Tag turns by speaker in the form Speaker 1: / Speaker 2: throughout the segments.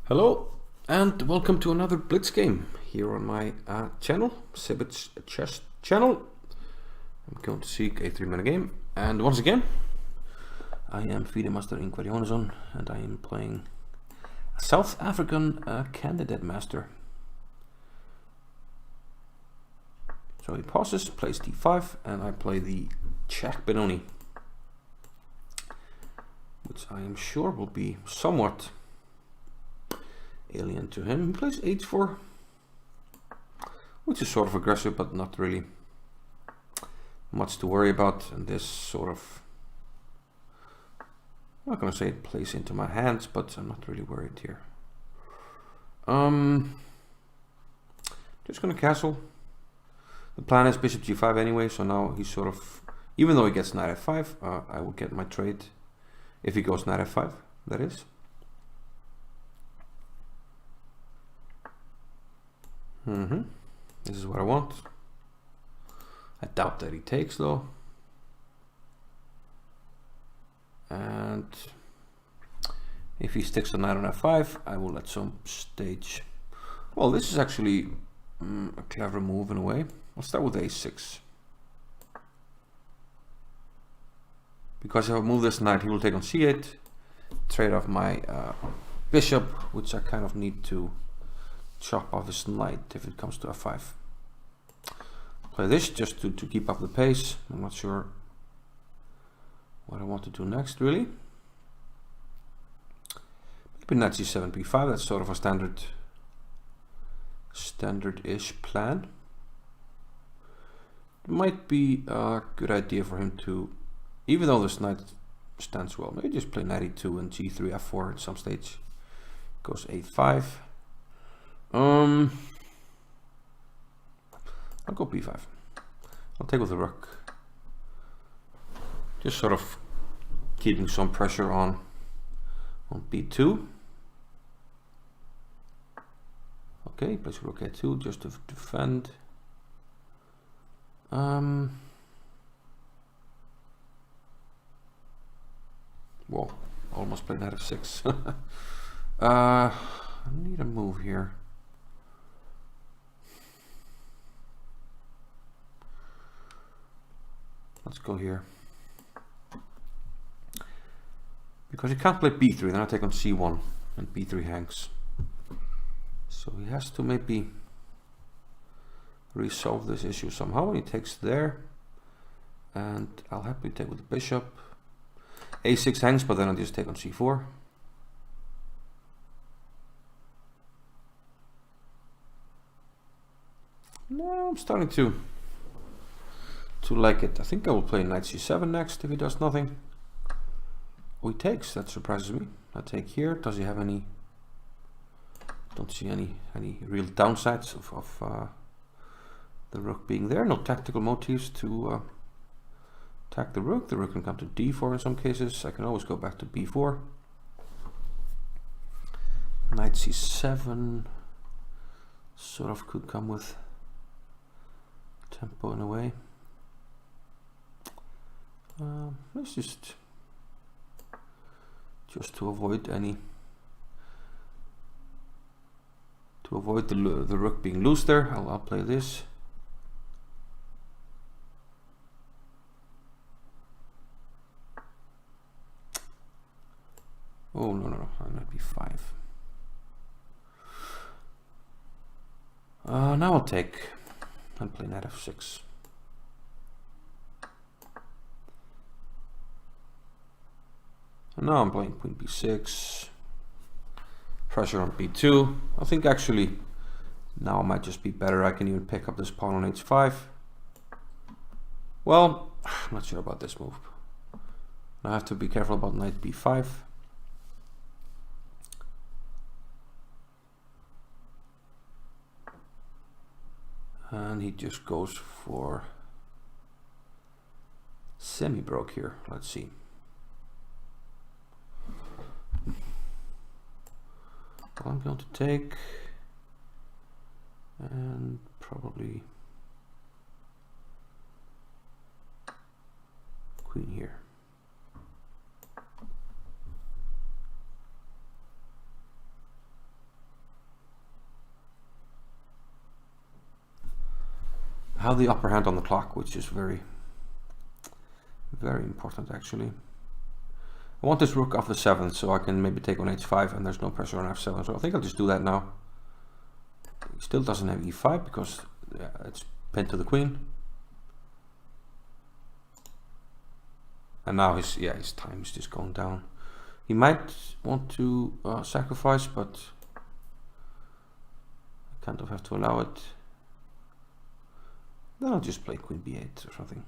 Speaker 1: Hello and welcome to another Blitz game here on my channel, Sibit's Chess channel. I'm going to seek a 3-minute game, and once again I am FIDE Master Ingvar Jónsson and I am playing a South African candidate master. So he pauses, plays d5, and I play the Czech Benoni, which I am sure will be somewhat alien to him. He plays h4, which is sort of aggressive, but not really much to worry about. And this sort of, I'm not going to say it plays into my hands, but I'm not really worried here. Just going to castle. The plan is bishop g5 anyway, so now he's sort of, even though he gets knight f5, I will get my trade if he goes knight f5, that is. This is what I want. I doubt that he takes though. And if he sticks a knight on f5, I will at some stage. Well, this is actually a clever move in a way. I'll start with a6. Because if I move this knight, he will take on c8, trade off my bishop, which I kind of need to chop off his knight if it comes to f5. Play this just to keep up the pace. I'm not sure what I want to do next really. Maybe knight c7 b5, that's sort of a standard-ish plan. It might be a good idea for him to, even though this knight stands well, maybe just play knight e2 and g3 f4 at some stage. Goes a5. I'll go b5. I'll take with the rook. Just sort of keeping some pressure on b2. Okay, plays rook a2 just to defend. Whoa, almost played knight f6. I need a move here. Let's go here. Because he can't play b3, then I take on c1 and b3 hangs. So he has to maybe resolve this issue somehow. He takes there, and I'll happily take with the bishop. a6 hangs, but then I'll just take on c4. No, I'm starting to like it. I think I will play knight c7 next if he does nothing. Oh, he takes. That surprises me. I take here. Does he have any? Don't see any real downsides of the rook being there. No tactical motives to attack the rook. The rook can come to d4 in some cases. I can always go back to b4. Knight c7 sort of could come with tempo in a way. Let's just to avoid the rook being loose there. I'll play this. Oh no, knight b5. Now I'll take and play knight f6. And now I'm playing queen b6. Pressure on b2. I think actually now might just be better. I can even pick up this pawn on h5. Well, I'm not sure about this move. I have to be careful about knight b5. And he just goes for semi-broke here. Let's see. I'm going to take and probably queen here. have the upper hand on the clock, which is very, very important actually. I want this rook off the 7th so I can maybe take on h5 and there's no pressure on f7, so I think I'll just do that now. He still doesn't have e5 because it's pinned to the queen. And now his time is just going down. He might want to sacrifice, but I kind of have to allow it. Then I'll just play queen b8 or something.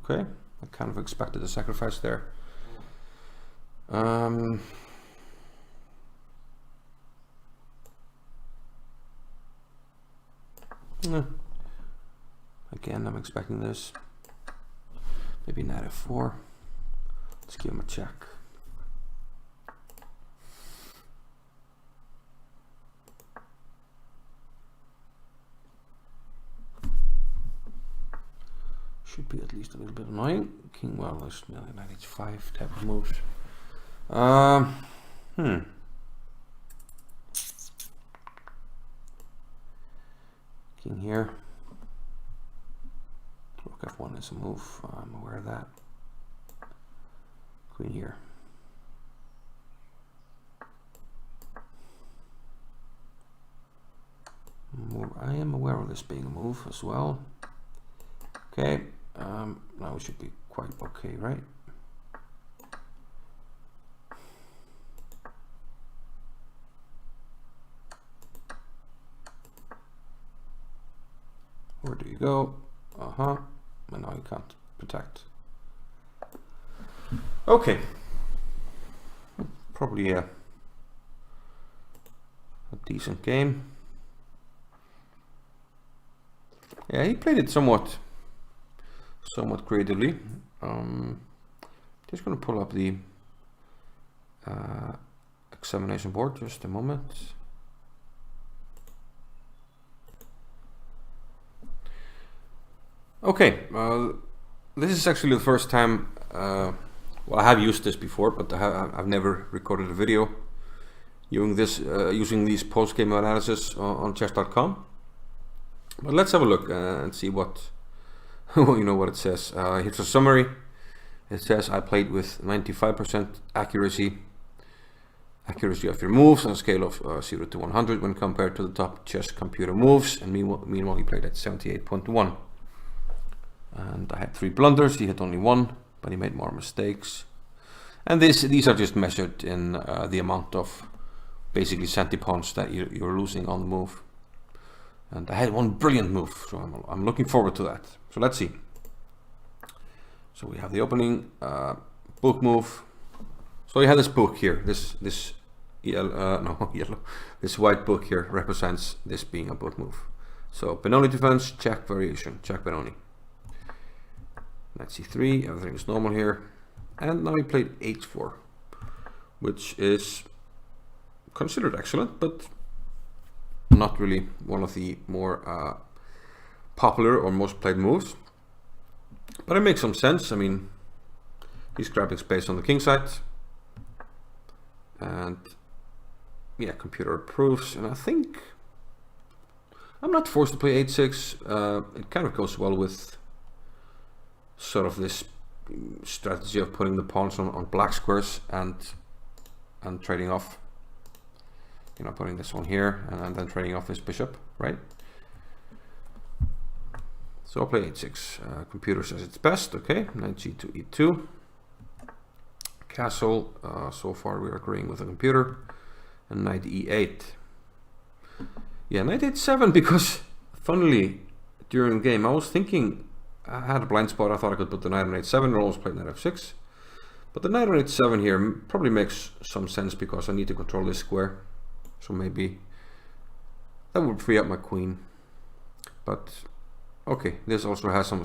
Speaker 1: Okay, I kind of expected a sacrifice there. Again, I'm expecting this. Maybe knight f4. Let's give him a check. Should be at least a little bit annoying. King, well, there's knight h5 type of moves. King here. Rook f1 is a move. I'm aware of that. Queen here. I am aware of this being a move as well. Okay. Now we should be quite okay, right? Where do you go? And now you can't protect. Okay. Probably a decent game. Yeah, he played it somewhat creatively. Just going to pull up the examination board just a moment. Okay, this is actually the first time, well, I have used this before, but I've never recorded a video using this, using these post-game analysis on chess.com. But let's have a look and see what you know what it says. Here's a summary. It says I played with 95% accuracy of your moves on a scale of 0 to 100 when compared to the top chess computer moves, and meanwhile he played at 78.1. And I had 3 blunders. He had only 1, but he made more mistakes. And these are just measured in the amount of basically centi-pawns that you're losing on the move. And I had one brilliant move, so I'm looking forward to that. So let's see. So we have the opening book move. So you have this book here. This white book here represents this being a book move. So Benoni defense, check variation, check Benoni. Knight c3, everything is normal here. And now he played h4, which is considered excellent, but not really one of the more popular or most played moves. But it makes some sense. I mean, he's grabbing space on the king side. And yeah, computer approves. And I think I'm not forced to play h6. It kind of goes well with sort of this strategy of putting the pawns on black squares and trading off. You know, putting this one here and then trading off this bishop, right? So I'll play h6. Computer says it's best. Okay, knight g2, e2. Castle. So far we're agreeing with the computer. And knight e8. Yeah, knight h7, because funnily during the game I was thinking I had a blind spot. I thought I could put the knight on h7 or almost play knight f6. But the knight on h7 here probably makes some sense because I need to control this square. So maybe that would free up my queen. But okay, this also has some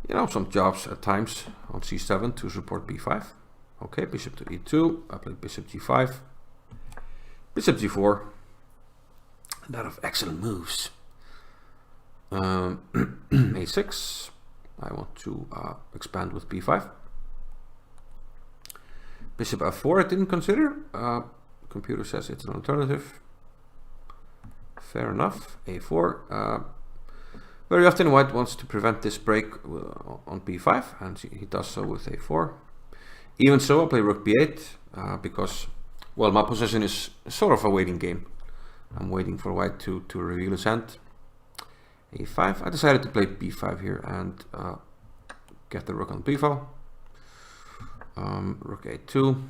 Speaker 1: you know, some jobs at times on c7 to support b5. Okay, bishop to e2. I played bishop g5, bishop g4. A lot of excellent moves. a6. I want to expand with b5. Bishop f4 I didn't consider. Computer says it's an alternative. Fair enough. A4. Very often white wants to prevent this break on b5, and he does so with a4. Even so, I play rook b8 because, well, my position is sort of a waiting game. I'm waiting for white to reveal his hand. a5. I decided to play b5 here and get the rook on b file. Rook a2.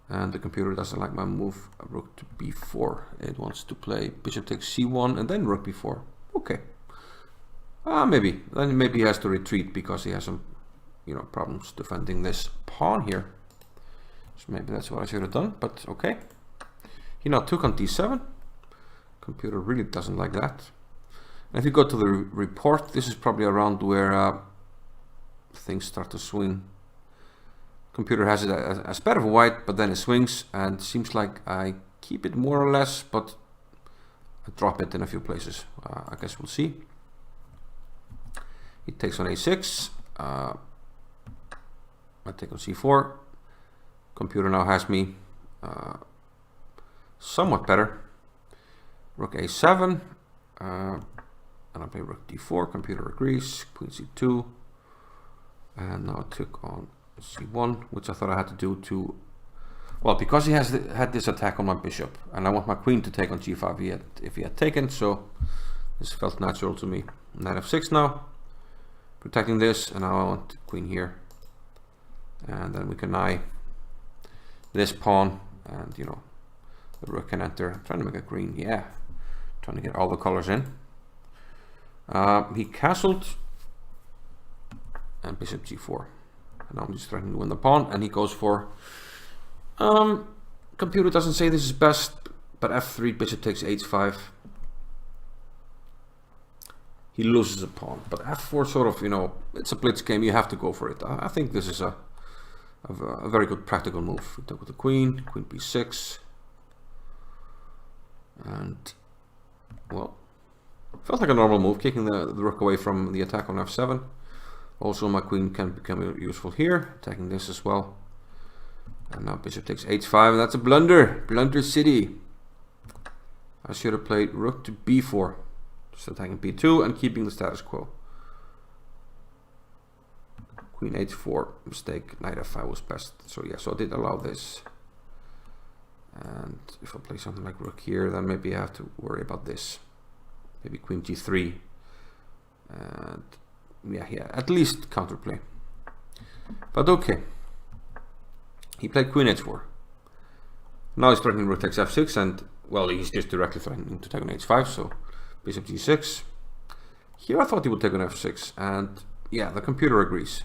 Speaker 1: And the computer doesn't like my move, rook to b4. It wants to play bishop takes c1 and then rook b4. Okay. Maybe. Then maybe he has to retreat because he has some, problems defending this pawn here. So maybe that's what I should have done, but okay. He now took on d7. Computer really doesn't like that. And if you go to the report, this is probably around where things start to swing. Computer has it as better for white, but then it swings, and seems like I keep it more or less, but I drop it in a few places. I guess we'll see. He takes on a6. I take on c4. Computer now has me somewhat better. Rook a7. And I play rook d4. Computer agrees. Queen c2. And now I took on c1, which I thought I had to do to, well, because he has had this attack on my bishop, and I want my queen to take on g5 if he had taken, so this felt natural to me. Knight f6 now, protecting this, and now I want queen here, and then we can eye this pawn, and the rook can enter. I'm trying to make a green, yeah, trying to get all the colors in. He castled, and bishop g4. And now I'm just trying to win the pawn, and he goes for computer doesn't say this is best, but f3, bishop takes h5. He loses a pawn, but f4 sort of, it's a blitz game, you have to go for it. I think this is a very good practical move. We took with the queen b6, and, well, felt like a normal move, kicking the rook away from the attack on f7. Also, my queen can become useful here, attacking this as well. And now bishop takes h5, and that's a blunder. Blunder city. I should have played rook to b4, just attacking b2 and keeping the status quo. Queen h4, mistake. Knight f5 was best. So yeah, so I did allow this. And if I play something like rook here, then maybe I have to worry about this. Maybe queen g3. And yeah, at least counterplay. But okay. He played queen h4. Now he's threatening rook takes f6, and, well, he's just directly threatening to take on h5, so bishop g6. Here I thought he would take on f6, and yeah, the computer agrees.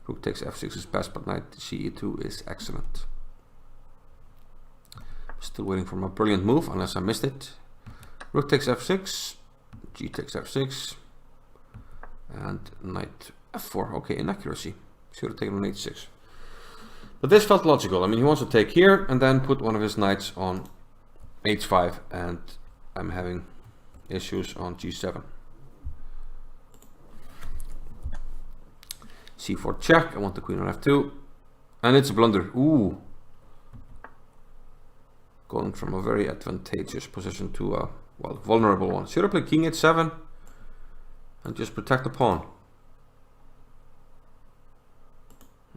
Speaker 1: Rook takes f6 is best, but knight ce2 is excellent. Still waiting for my brilliant move, unless I missed it. Rook takes f6, g takes f6, and knight f4. Okay, inaccuracy. Should have taken on h6. But this felt logical. I mean, he wants to take here and then put one of his knights on h5, and I'm having issues on g7. c4 check. I want the queen on f2, and it's a blunder. Ooh. Going from a very advantageous position to a, well, vulnerable one. Should have played king h7 and just protect the pawn.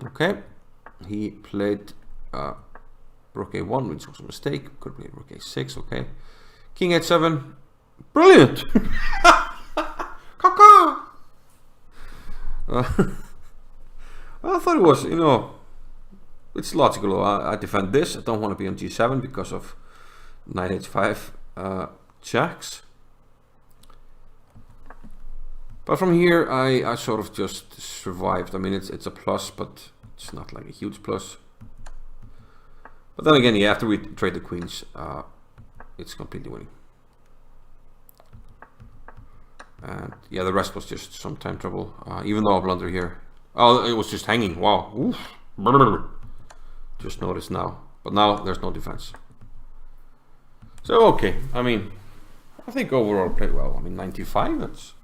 Speaker 1: Okay, he played rook a1, which was a mistake. Could play rook a6. Okay, king h7, brilliant. Caca. I thought it was, it's logical. I defend this. I don't want to be on g7 because of knight h5 checks. But from here, I sort of just survived. I mean, it's a plus, but it's not like a huge plus. But then again, yeah, after we trade the queens, it's completely winning. And yeah, the rest was just some time trouble. Even though I blunder here. Oh, it was just hanging. Wow. Oof. Just noticed now. But now there's no defense. So, okay. I mean, I think overall I played well. I mean, 95. That's.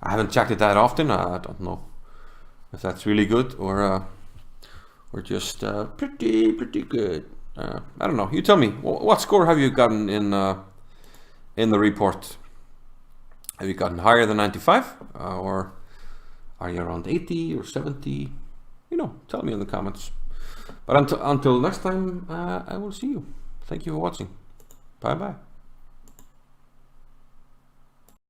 Speaker 1: I haven't checked it that often. I don't know if that's really good or just pretty good. I don't know. You tell me. What score have you gotten in in the report. Have you gotten higher than 95, or are you around 80 or 70? You know, tell me in the comments. But until next time, I will see you. Thank you for watching. Bye bye.